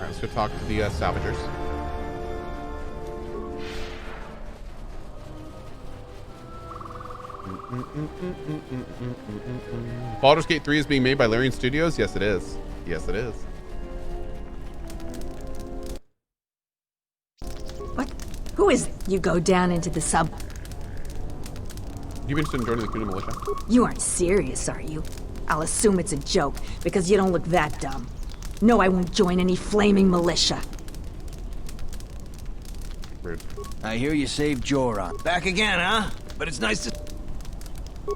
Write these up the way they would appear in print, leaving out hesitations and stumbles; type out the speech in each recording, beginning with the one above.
Alright, let's go talk to the salvagers. Baldur's Gate 3 is being made by Larian Studios? Yes, it is. Yes, it is. What? Who is... You go down into the sub... You been interested in joining the Khoonda militia? You aren't serious, are you? I'll assume it's a joke, because you don't look that dumb. No, I won't join any flaming militia. Rude. I hear you saved Joran. Back again, huh? But it's nice to...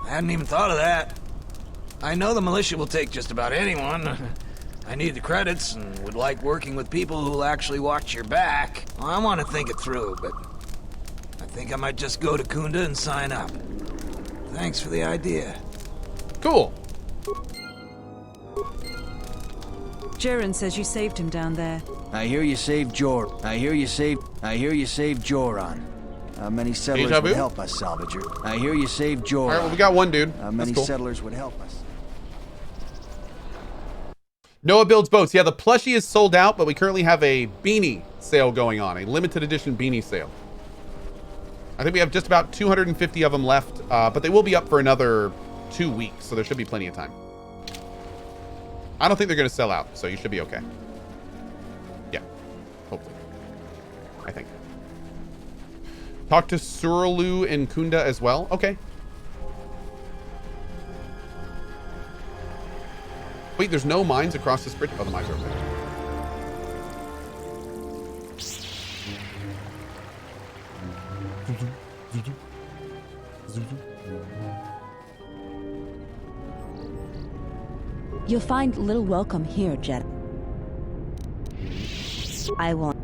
I hadn't even thought of that. I know the militia will take just about anyone. I need the credits and would like working with people who'll actually watch your back. Well, I want to think it through, but I think I might just go to Khoonda and sign up. Thanks for the idea. Cool. Jaren says you saved him down there. I hear you saved I hear you saved Joran. How many settlers Deja vu? would help us, Salvager? I hear you saved Joran. Alright, well, we got one dude. How many That's cool. settlers would help us? Noah builds boats. Yeah, the plushie is sold out, but we currently have a beanie sale going on. A limited edition beanie sale. I think we have just about 250 of them left, but they will be up for another 2 weeks, so there should be plenty of time. I don't think they're going to sell out, so you should be okay. Yeah, hopefully. I think. Talk to Surlu and Khoonda as well. Okay. Wait, there's no mines across this bridge? Oh, the mines are over there. You'll find little welcome here, Jedi. I won't.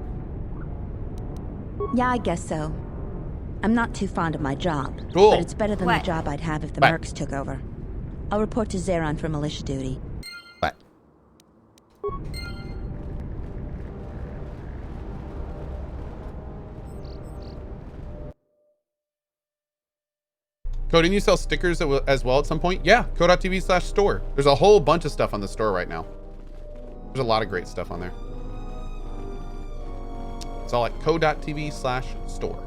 Yeah, I guess so. I'm not too fond of my job, Cool. but it's better than What? the job I'd have if the What? mercs took over. I'll report to Zeron for militia duty. But Code, didn't you sell stickers as well at some point? Yeah, code.tv/store. There's a whole bunch of stuff on the store right now. There's a lot of great stuff on there. It's all at code.tv/store.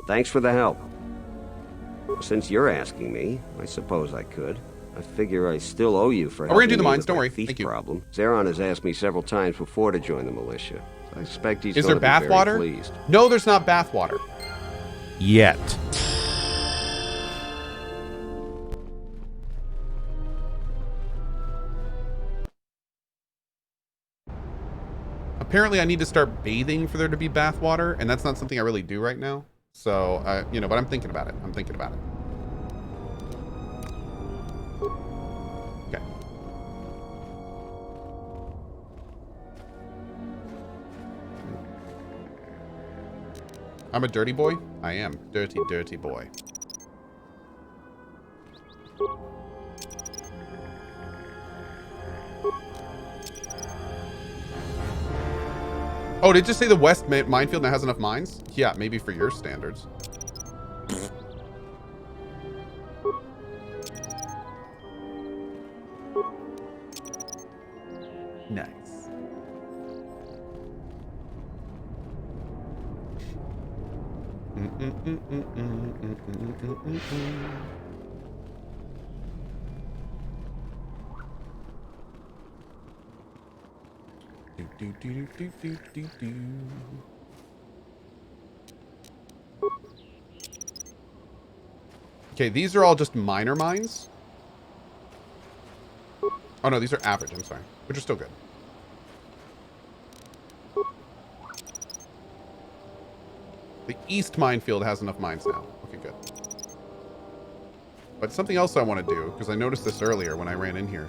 Thanks for the help. Since you're asking me, I suppose I could. I figure I still owe you for Oh, we're gonna do helping the me mines, with don't my worry. thief Thank you. problem. Zeron has asked me several times before to join the militia. So I expect he's Is there going to be very bathwater? pleased. No, there's not bathwater. Yet. Apparently I need to start bathing for there to be bathwater, and that's not something I really do right now. So, you know, but I'm thinking about it. I'm thinking about it. Okay. I'm a dirty boy? I am. Dirty, dirty boy. Oh, did it just say the West Minefield now has enough mines? Yeah, maybe for your standards. Nice. Okay, these are all just minor mines. Oh no, these are average, I'm sorry. Which are still good. The East Minefield has enough mines now. Okay, good. But something else I want to do, because I noticed this earlier when I ran in here.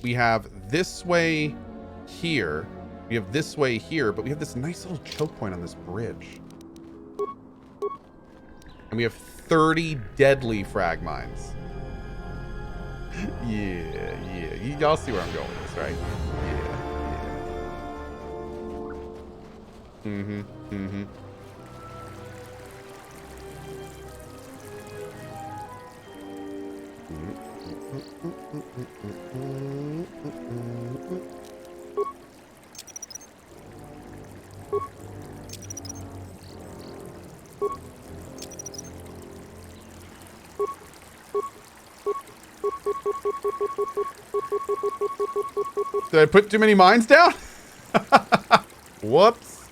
We have this way here. We have this way here, but we have this nice little choke point on this bridge. And we have 30 deadly frag mines. Yeah. Y'all see where I'm going with this, right? Yeah. Mm-hmm. Did I put too many mines down? Whoops.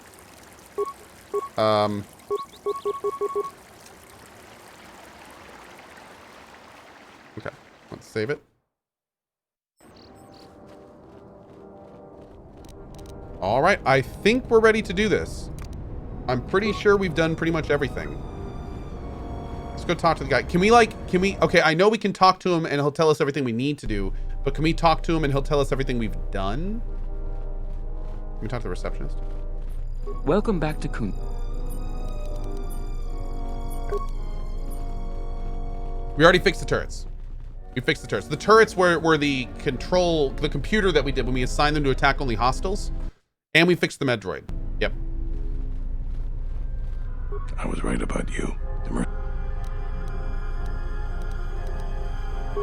Okay, let's save it. All right, I think we're ready to do this. I'm pretty sure we've done pretty much everything. Let's go talk to the guy. Okay, I know we can talk to him and he'll tell us everything we need to do, but can we talk to him and he'll tell us everything we've done? Can we talk to the receptionist? Welcome back to Khoonda. We already fixed the turrets. We fixed the turrets. The turrets were the computer that we did when we assigned them to attack only hostiles. And we fixed the med droid. Yep. I was right about you.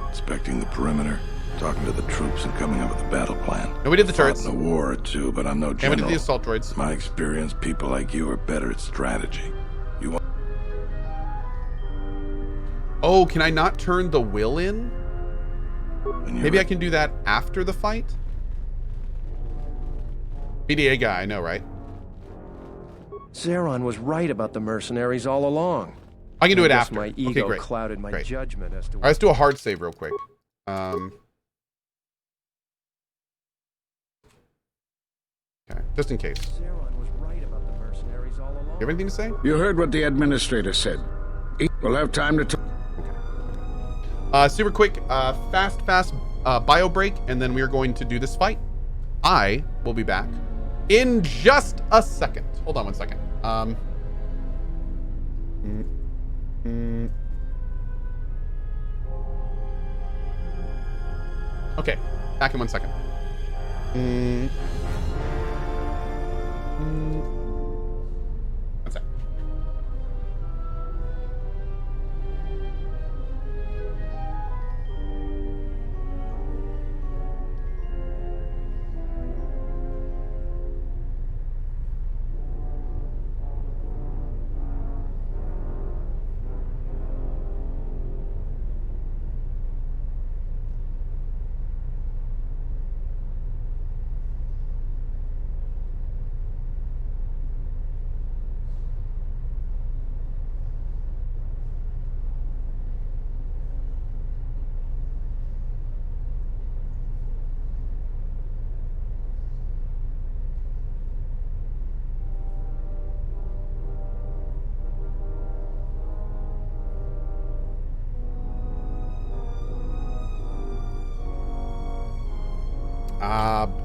Inspecting the perimeter, talking to the troops, and coming up with a battle plan. And we did the turrets. Fought in a war or two, but I'm no general. And we did the assault droids. My experience, people like you are better at strategy. You want... Oh, can I not turn the will in? Maybe I can do that after the fight? PDA guy, I know, right? Zeron was right about the mercenaries all along. I can do it after. My ego clouded my judgment as to... All right, let's do a hard save real quick. Okay, just in case. Zeron was right about the mercenaries all along. You have anything to say? You heard what the administrator said. We'll have time to talk. Super quick, fast bio break, and then we are going to do this fight. I will be back in just a second. Hold on one second. Okay, back in 1 second. One sec.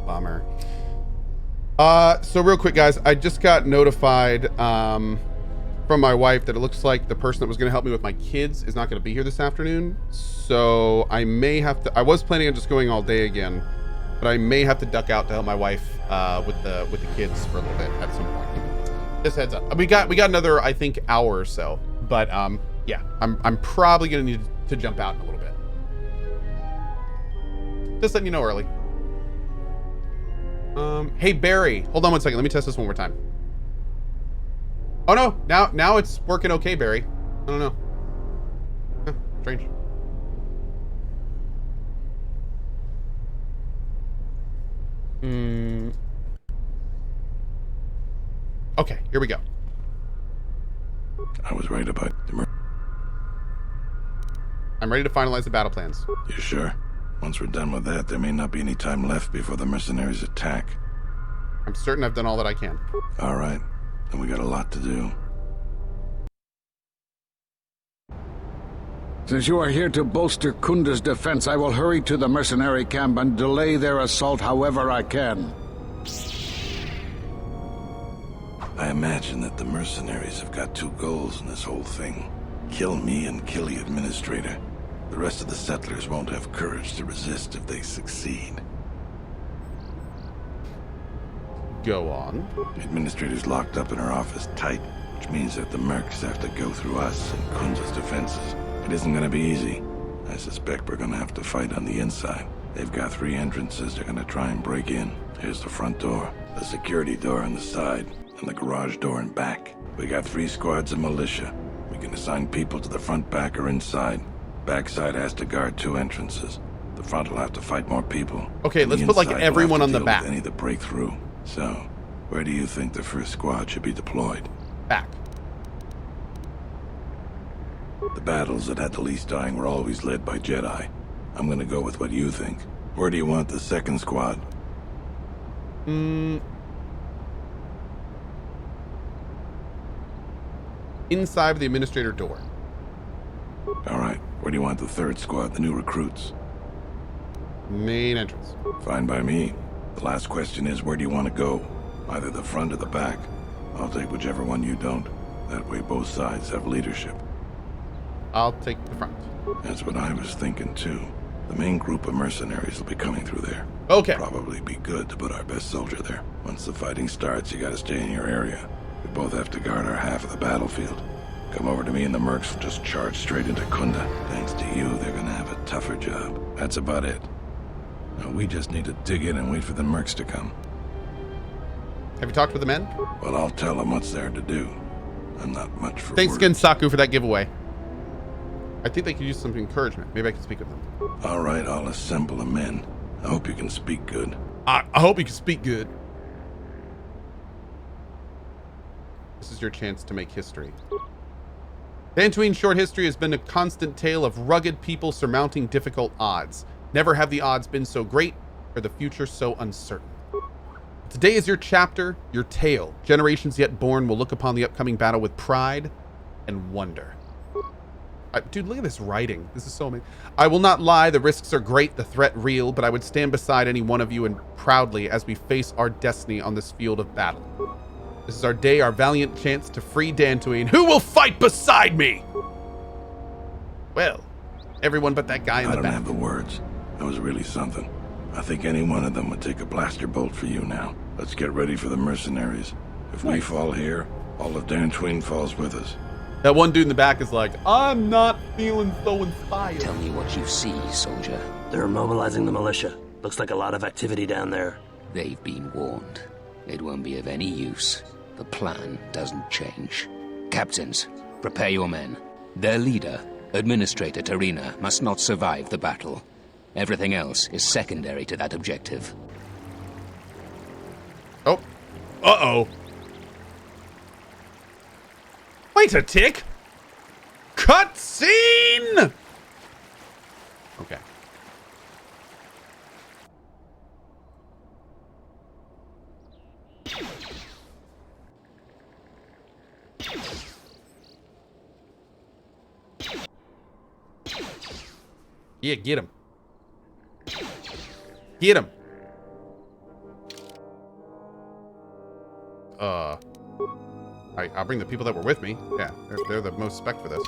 Bummer. So real quick, guys, I just got notified from my wife that it looks like the person that was going to help me with my kids is not going to be here this afternoon. So I may have to. I was planning on just going all day again, but I may have to duck out to help my wife with the kids for a little bit at some point. Just heads up. We got another, I think, hour or so. But yeah, I'm probably going to need to jump out in a little bit. Just letting you know early. Hey Barry, hold on 1 second. Let me test this one more time. Oh no, now it's working okay, Barry. I don't know. Huh, strange. Okay, here we go. I was right about the I'm ready to finalize the battle plans. You sure? Once we're done with that, there may not be any time left before the mercenaries attack. I'm certain I've done all that I can. All right, then we got a lot to do. Since you are here to bolster Khoonda's defense, I will hurry to the mercenary camp and delay their assault however I can. I imagine that the mercenaries have got two goals in this whole thing. Kill me and kill the administrator. The rest of the settlers won't have courage to resist if they succeed. Go on. The administrator's locked up in her office tight, which means that the mercs have to go through us and Khoonda's defenses. It isn't gonna be easy. I suspect we're gonna have to fight on the inside. They've got 3 entrances they're gonna try and break in. Here's the front door, the security door on the side, and the garage door in back. We got 3 squads of militia. We can assign people to the front, back, or inside. Backside has to guard 2 entrances. The front will have to fight more people. Okay, let's put like everyone on the back. Any that break through. So, where do you think the first squad should be deployed? Back. The battles that had the least dying were always led by Jedi. I'm gonna go with what you think. Where do you want the second squad? Inside of the administrator door. Alright, where do you want the third squad, the new recruits? Main entrance. Fine by me. The last question is, where do you want to go? Either the front or the back. I'll take whichever one you don't. That way both sides have leadership. I'll take the front. That's what I was thinking too. The main group of mercenaries will be coming through there. Okay. Probably be good to put our best soldier there. Once the fighting starts, you gotta stay in your area. We both have to guard our half of the battlefield. Come over to me and the mercs will just charge straight into Khoonda. Thanks to you, they're gonna have a tougher job. That's about it. Now we just need to dig in and wait for the mercs to come. Have you talked with the men? Well, I'll tell them what's there to do. I'm not much for Thanks words. again, Saku, for that giveaway. I think they could use some encouragement. Maybe I can speak with them. All right, I'll assemble the men. I hope you can speak good. I hope you can speak good. This is your chance to make history. Dantooine short history has been a constant tale of rugged people surmounting difficult odds. Never have the odds been so great, or the future so uncertain. Today is your chapter, your tale. Generations yet born will look upon the upcoming battle with pride and wonder. Dude, look at this writing. This is so amazing. I will not lie, the risks are great, the threat real, but I would stand beside any one of you and proudly as we face our destiny on this field of battle. This is our day, our valiant chance to free Dantooine. Who will fight beside me? Well, everyone but that guy in the back. I don't have the words. That was really something. I think any one of them would take a blaster bolt for you now. Let's get ready for the mercenaries. If we fall here, all of Dantooine falls with us. That one dude in the back is like, I'm not feeling so inspired. Tell me what you see, soldier. They're mobilizing the militia. Looks like a lot of activity down there. They've been warned. It won't be of any use. The plan doesn't change. Captains, prepare your men. Their leader, Administrator Tarina, must not survive the battle. Everything else is secondary to that objective. Oh. Uh-oh. Wait a tick! Cutscene! Okay. Yeah, get him. Get him. I'll bring the people that were with me. Yeah, they're the most spec for this.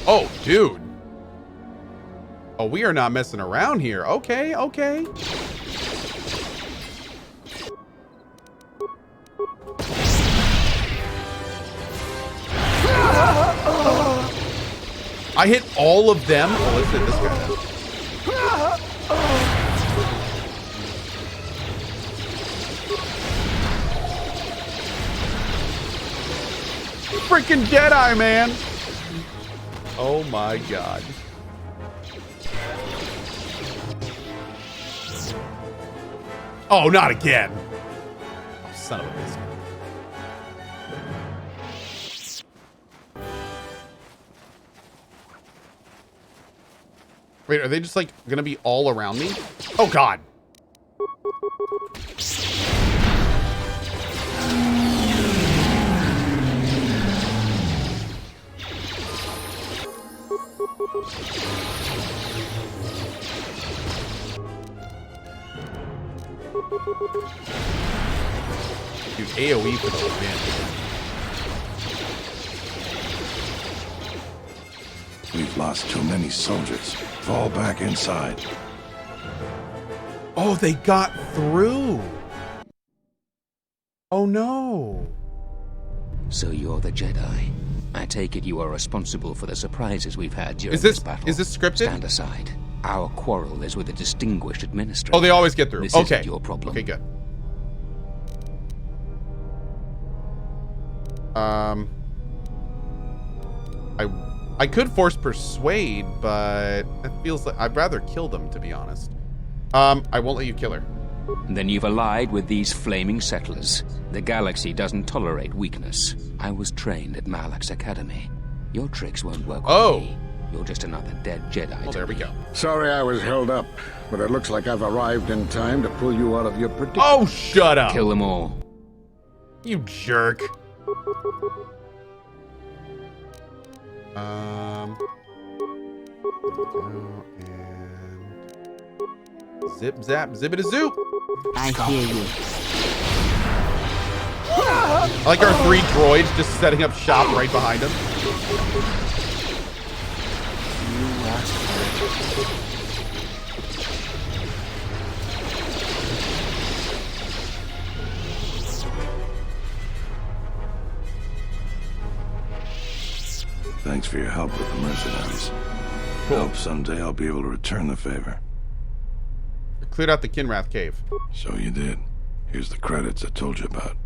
Oh, dude. Oh, we are not messing around here. Okay, okay. I hit all of them. Oh, let's hit this guy then. Freaking Jedi, man. Oh my god. Oh, not again. Oh, son of a biscuit. Wait, are they just like gonna be all around me? Oh god. Dude, AoE for the advantage. We've lost too many soldiers. Fall back inside. Oh, they got through. Oh no. So you're the Jedi. I take it you are responsible for the surprises we've had during Is this battle. is this scripted? Stand aside. Our quarrel is with a distinguished administrator. Oh, they always get through. This Okay. isn't your problem. Okay, good. I could force persuade, but it feels like I'd rather kill them, to be honest. I won't let you kill her. Then you've allied with these flaming settlers. The galaxy doesn't tolerate weakness. I was trained at Malak's Academy. Your tricks won't work on me. You're just another dead Jedi. Oh, there we go. Sorry I was held up, but it looks like I've arrived in time to pull you out of your predicament. Oh, shut up. Kill them all. You jerk. And zip zap zibbity zoop. I hear you. I like our 3 droids just setting up shop right behind him. Thanks for your help with the mercenaries. Cool. Hope someday I'll be able to return the favor. Cleared out the Kinrath cave. So you did. Here's the credits I told you about.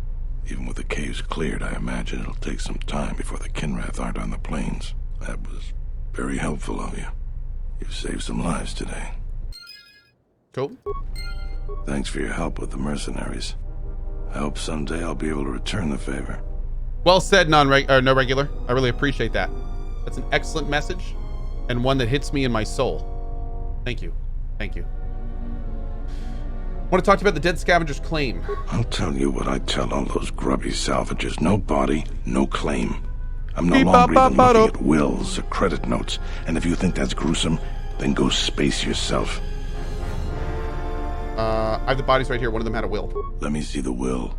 Even with the caves cleared, I imagine it'll take some time before the Kinrath aren't on the plains. That was very helpful of you. You've saved some lives today. Cool. Thanks for your help with the mercenaries. I hope someday I'll be able to return the favor. Well said, no regular. I really appreciate that. That's an excellent message, and one that hits me in my soul. Thank you. Thank you. I want to talk to you about the dead scavenger's claim. I'll tell you what I tell all those grubby salvagers. No body, no claim. I'm no longer even looking at wills or credit notes, and if you think that's gruesome, then go space yourself. I have the bodies right here. One of them had a will. Let me see the will.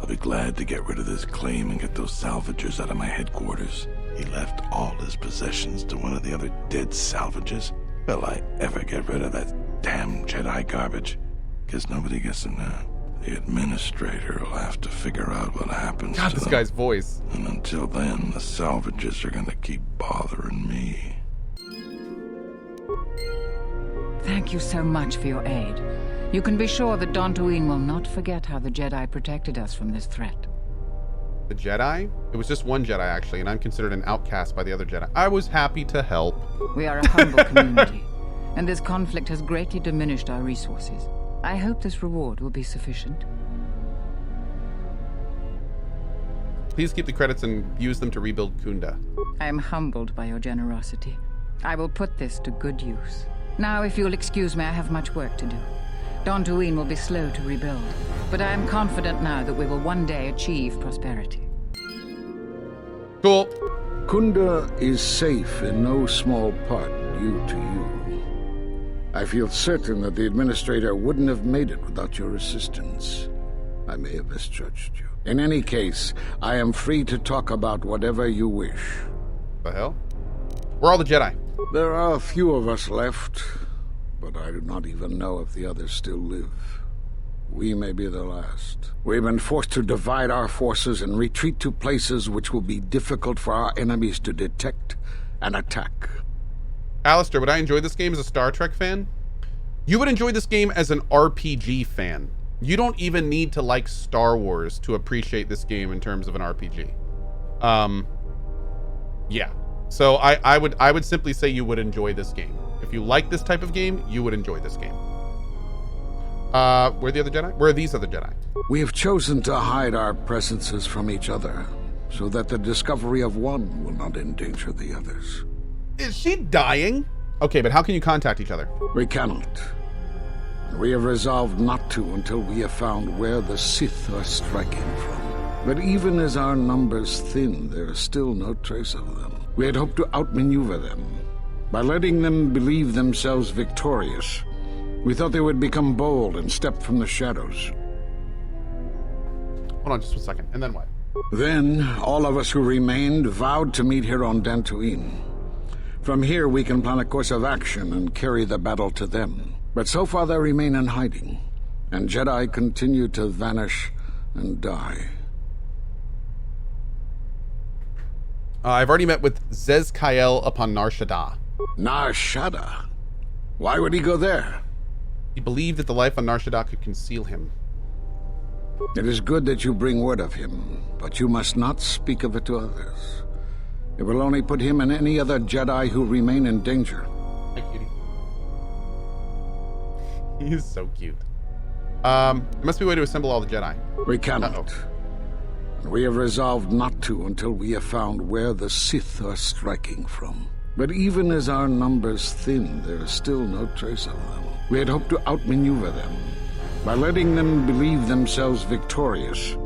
I'll be glad to get rid of this claim and get those salvagers out of my headquarters. He left all his possessions to one of the other dead salvagers. Will I ever get rid of that damn Jedi garbage? Guess nobody gets them now. The administrator will have to figure out what happens to this them. guy's voice. And until then, the salvagers are gonna keep bothering me. Thank you so much for your aid. You can be sure that Dantooine will not forget how the Jedi protected us from this threat. The Jedi? It was just one Jedi, actually, and I'm considered an outcast by the other Jedi. I was happy to help. We are a humble community, and this conflict has greatly diminished our resources. I hope this reward will be sufficient. Please keep the credits and use them to rebuild Khoonda. I am humbled by your generosity. I will put this to good use. Now, if you'll excuse me, I have much work to do. Dantooine will be slow to rebuild, but I am confident now that we will one day achieve prosperity. Cool. Khoonda is safe in no small part due to you. I feel certain that the administrator wouldn't have made it without your assistance. I may have misjudged you. In any case, I am free to talk about whatever you wish. The hell? Where are all the Jedi? There are a few of us left, but I do not even know if the others still live. We may be the last. We've been forced to divide our forces and retreat to places which will be difficult for our enemies to detect and attack. Alistair, would I enjoy this game as a Star Trek fan? You would enjoy this game as an RPG fan. You don't even need to like Star Wars to appreciate this game in terms of an RPG. Yeah. So I would simply say you would enjoy this game. If you like this type of game, you would enjoy this game. Where are the other Jedi? Where are these other Jedi? We have chosen to hide our presences from each other, so that the discovery of one will not endanger the others. Is she dying? Okay, but how can you contact each other? We cannot. We have resolved not to until we have found where the Sith are striking from. But even as our numbers thin, there is still no trace of them. We had hoped to outmaneuver them. By letting them believe themselves victorious, we thought they would become bold and step from the shadows. Hold on just 1 second, and then what? Then, all of us who remained vowed to meet here on Dantooine. From here, we can plan a course of action and carry the battle to them. But so far they remain in hiding, and Jedi continue to vanish and die. I've already met with Zez-Kael upon Nar Shaddaa. Nar Shaddaa? Why would he go there? He believed that the life on Nar Shaddaa could conceal him. It is good that you bring word of him, but you must not speak of it to others. It will only put him and any other Jedi who remain in danger. Hi, cutie. He is so cute. There must be a way to assemble all the Jedi. We cannot. And we have resolved not to until we have found where the Sith are striking from. But even as our numbers thin, there is still no trace of them. We had hoped to outmaneuver them. By letting them believe themselves victorious,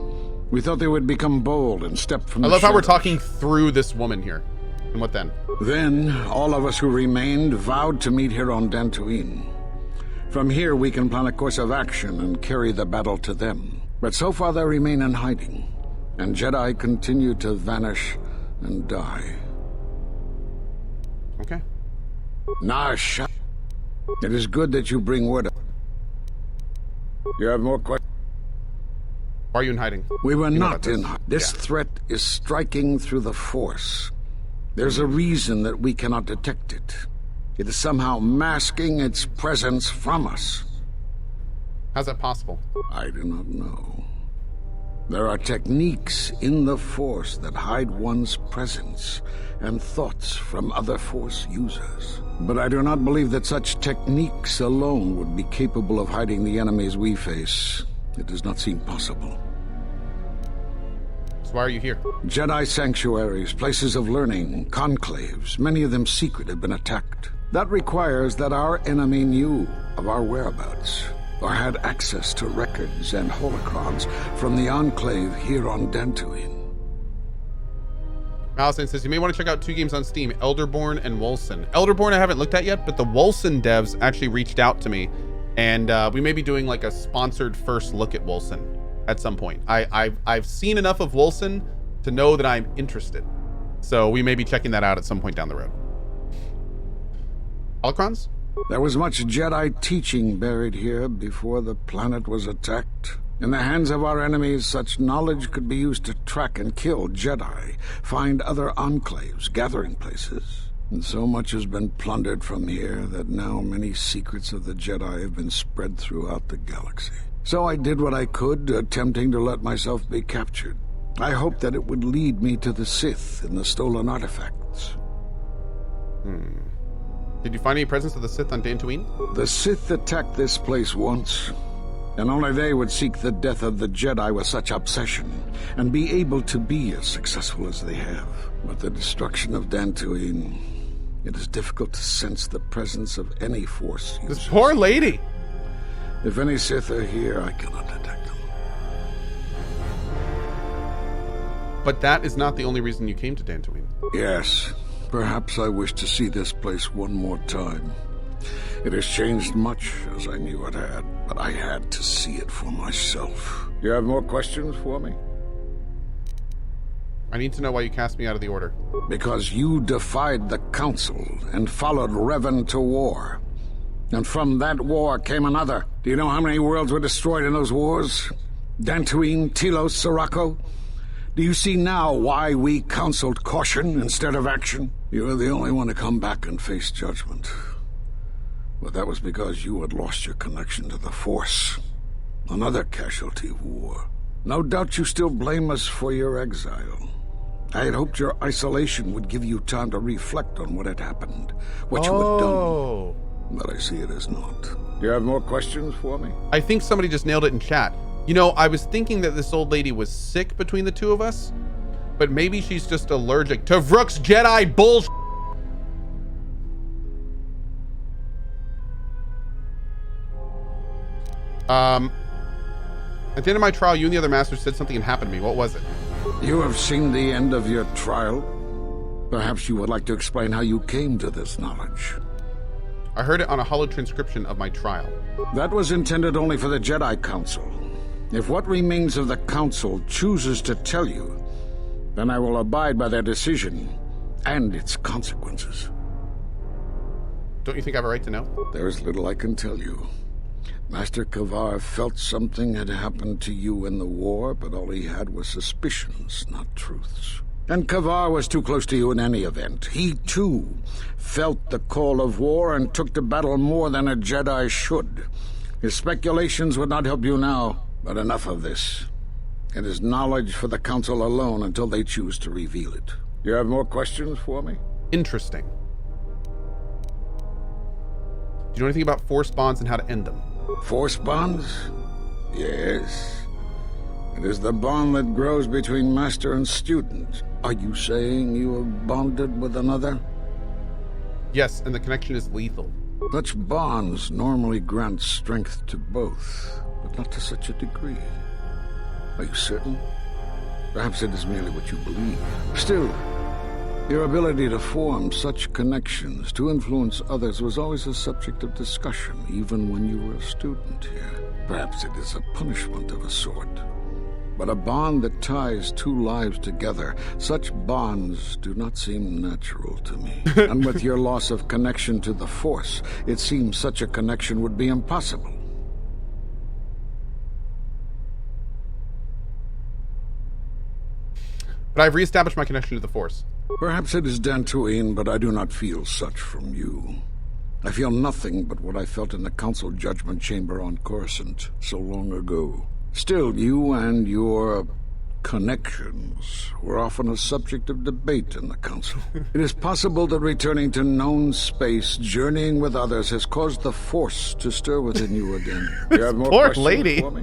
we thought they would become bold and step from the I love how we're shadows. talking through this woman here. And what then? Then, all of us who remained vowed to meet here on Dantooine. From here, we can plan a course of action and carry the battle to them. But so far, they remain in hiding, and Jedi continue to vanish and die. Okay. Nar Shaddaa. It is good that you bring word. You have more questions? Why are you in hiding? We were You know not about in hiding. This threat is striking through the Force. There's a reason that we cannot detect it. It is somehow masking its presence from us. How's that possible? I do not know. There are techniques in the Force that hide one's presence and thoughts from other Force users. But I do not believe that such techniques alone would be capable of hiding the enemies we face. It does not seem possible. So why are you here? Jedi sanctuaries, places of learning, conclaves, many of them secret, have been attacked. That requires that our enemy knew of our whereabouts, or had access to records and holocrons from the Enclave here on Dantooine. Allison says, you may want to check out 2 games on Steam, Elderborn and Wolcen. Elderborn I haven't looked at yet, but the Wolcen devs actually reached out to me, and we may be doing like a sponsored first look at Wolcen at some point. I've seen enough of Wolcen to know that I'm interested. So we may be checking that out at some point down the road. Holocrons? There was much Jedi teaching buried here before the planet was attacked. In the hands of our enemies, such knowledge could be used to track and kill Jedi, find other enclaves, gathering places. And so much has been plundered from here that now many secrets of the Jedi have been spread throughout the galaxy. So I did what I could, attempting to let myself be captured. I hoped that it would lead me to the Sith and the stolen artifacts. Did you find any presence of the Sith on Dantooine? The Sith attacked this place once, and only they would seek the death of the Jedi with such obsession, and be able to be as successful as they have. With the destruction of Dantooine, it is difficult to sense the presence of any Force users. This poor lady! If any Sith are here, I cannot detect them. But that is not the only reason you came to Dantooine. Yes. Perhaps I wish to see this place one more time. It has changed much, as I knew it had, but I had to see it for myself. You have more questions for me? I need to know why you cast me out of the Order. Because you defied the Council and followed Revan to war. And from that war came another. Do you know how many worlds were destroyed in those wars? Dantooine, Telos, Sirocco? Do you see now why we counseled caution instead of action? You were the only one to come back and face judgment. But that was because you had lost your connection to the Force. Another casualty of war. No doubt you still blame us for your exile. I had hoped your isolation would give you time to reflect on what had happened, what you had done. But I see it as not. You have more questions for me? I think somebody just nailed it in chat. You know, I was thinking that this old lady was sick between the two of us, but maybe she's just allergic to Vrook's Jedi bullshit. At the end of my trial, you and the other masters said something had happened to me. What was it? You have seen the end of your trial. Perhaps you would like to explain how you came to this knowledge. I heard it on a hallowed transcription of my trial. That was intended only for the Jedi Council. If what remains of the Council chooses to tell you, then I will abide by their decision and its consequences. Don't you think I have a right to know? There is little I can tell you. Master Kavar felt something had happened to you in the war, but all he had was suspicions, not truths. And Kavar was too close to you in any event. He, too, felt the call of war and took to battle more than a Jedi should. His speculations would not help you now, but enough of this. It is knowledge for the Council alone until they choose to reveal it. You have more questions for me? Interesting. Do you know anything about force bonds and how to end them? Force bonds? Yes. It is the bond that grows between master and student. Are you saying you have bonded with another? Yes, and the connection is lethal. Such bonds normally grant strength to both, but not to such a degree. Are you certain? Perhaps it is merely what you believe. Still, your ability to form such connections, to influence others, was always a subject of discussion, even when you were a student here. Perhaps it is a punishment of a sort. But a bond that ties two lives together, such bonds do not seem natural to me. And with your loss of connection to the Force, it seems such a connection would be impossible. But I've reestablished my connection to the Force. Perhaps it is Dantooine, but I do not feel such from you. I feel nothing but what I felt in the Council Judgment Chamber on Coruscant so long ago. Still, you and your connections were often a subject of debate in the Council. It is possible that returning to known space, journeying with others, has caused the Force to stir within you again. You have more Poor questions lady. for me?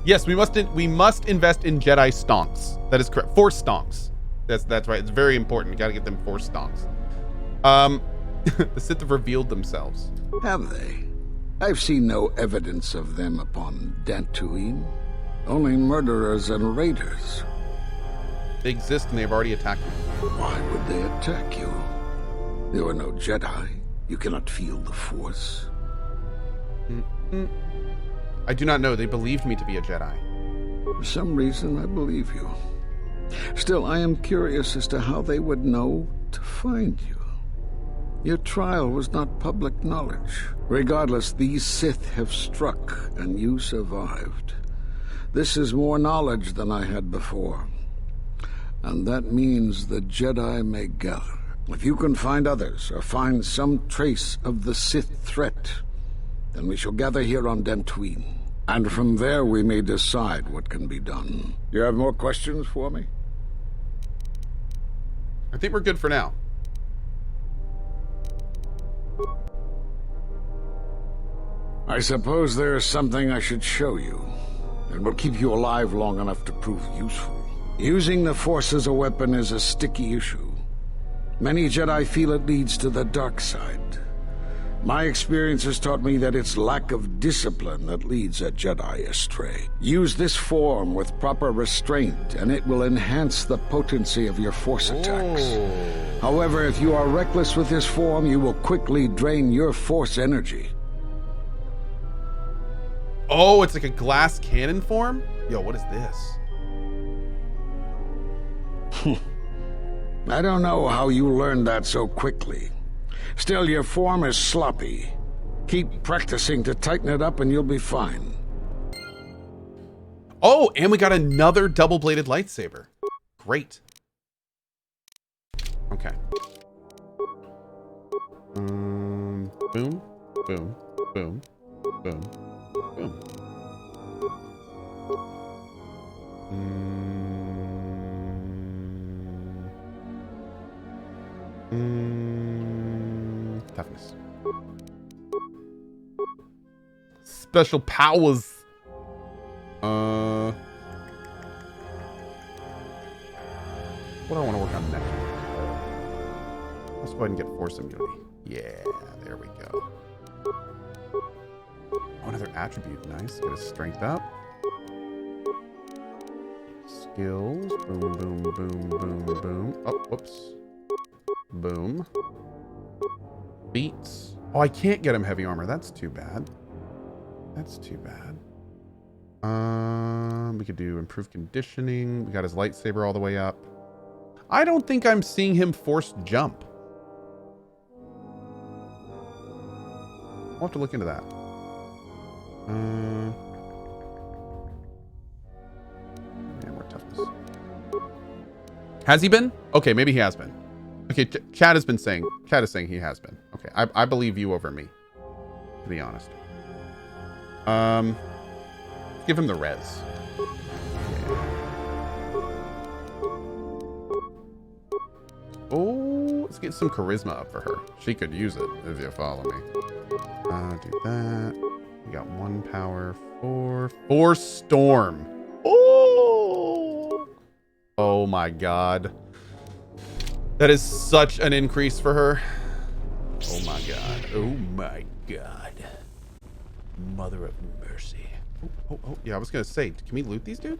Yes, we must invest in Jedi stonks. That is correct. Force stonks. That's right. It's very important. You got to get them Force stonks. The Sith have revealed themselves. Have they? I've seen no evidence of them upon Dantooine. Only murderers and raiders. They exist and they have already attacked you. Why would they attack you? You are no Jedi. You cannot feel the Force. I do not know. They believed me to be a Jedi. For some reason, I believe you. Still, I am curious as to how they would know to find you. Your trial was not public knowledge. Regardless, these Sith have struck, and you survived. This is more knowledge than I had before. And that means the Jedi may gather. If you can find others, or find some trace of the Sith threat, then we shall gather here on Dantooine. And from there we may decide what can be done. You have more questions for me? I think we're good for now. I suppose there is something I should show you. It will keep you alive long enough to prove useful. Using the Force as a weapon is a sticky issue. Many Jedi feel it leads to the dark side. My experience has taught me that it's lack of discipline that leads a Jedi astray. Use this form with proper restraint, and it will enhance the potency of your Force attacks. However, if you are reckless with this form, you will quickly drain your Force energy. Oh, it's like a glass cannon form? Yo, what is this? I don't know how you learned that so quickly. Still, your form is sloppy. Keep practicing to tighten it up and you'll be fine. Oh, and we got another double-bladed lightsaber. Great. Okay. Boom, boom, boom, boom, boom. Toughness. Special powers. What do I want to work on next? Let's go ahead and get force immunity. Yeah, there we go. Oh, another attribute. Nice. Get his strength up. Skills. Boom, boom, boom, boom, boom. Oh, whoops. Boom. Beats. Oh, I can't get him heavy armor. That's too bad. That's too bad. We could do improved conditioning. We got his lightsaber all the way up. I don't think I'm seeing him forced jump. I'll have to look into that. Yeah, more toughness. Has he been? Okay, maybe he has been. Okay, Chad is saying he has been. Okay, I believe you over me, to be honest. Give him the res. Oh, let's get some charisma up for her. She could use it if you follow me. Do that. We got 1 power, 4 storm. Oh, oh my God. That is such an increase for her. Oh my God. Oh my God. Mother of mercy. Oh, yeah, I was gonna say, can we loot these dudes?